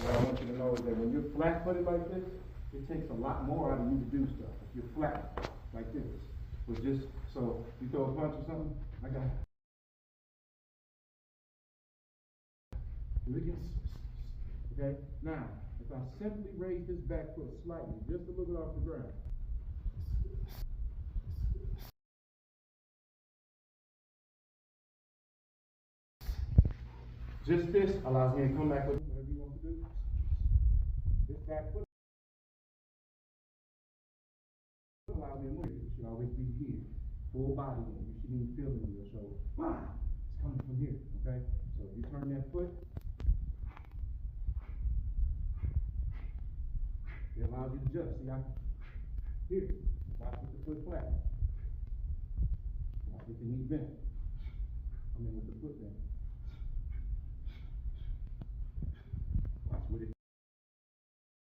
what I want you to know is that when you're flat-footed like this, it takes a lot more out of you to do stuff. If you're flat, like this, with just, so you throw a punch or something, I got it. Look at, okay? Now, if I simply raise this back foot slightly, just a little bit off the ground. Just this allows me to come back with whatever you want to do. This back foot allows me to move. It should always be here. Full body. You shouldn't even feel it in your shoulder. It's coming from here, okay? So if you turn that foot, it allows you to adjust. See, here, watch with the foot flat. Watch with the knee bent. I mean with the foot bent.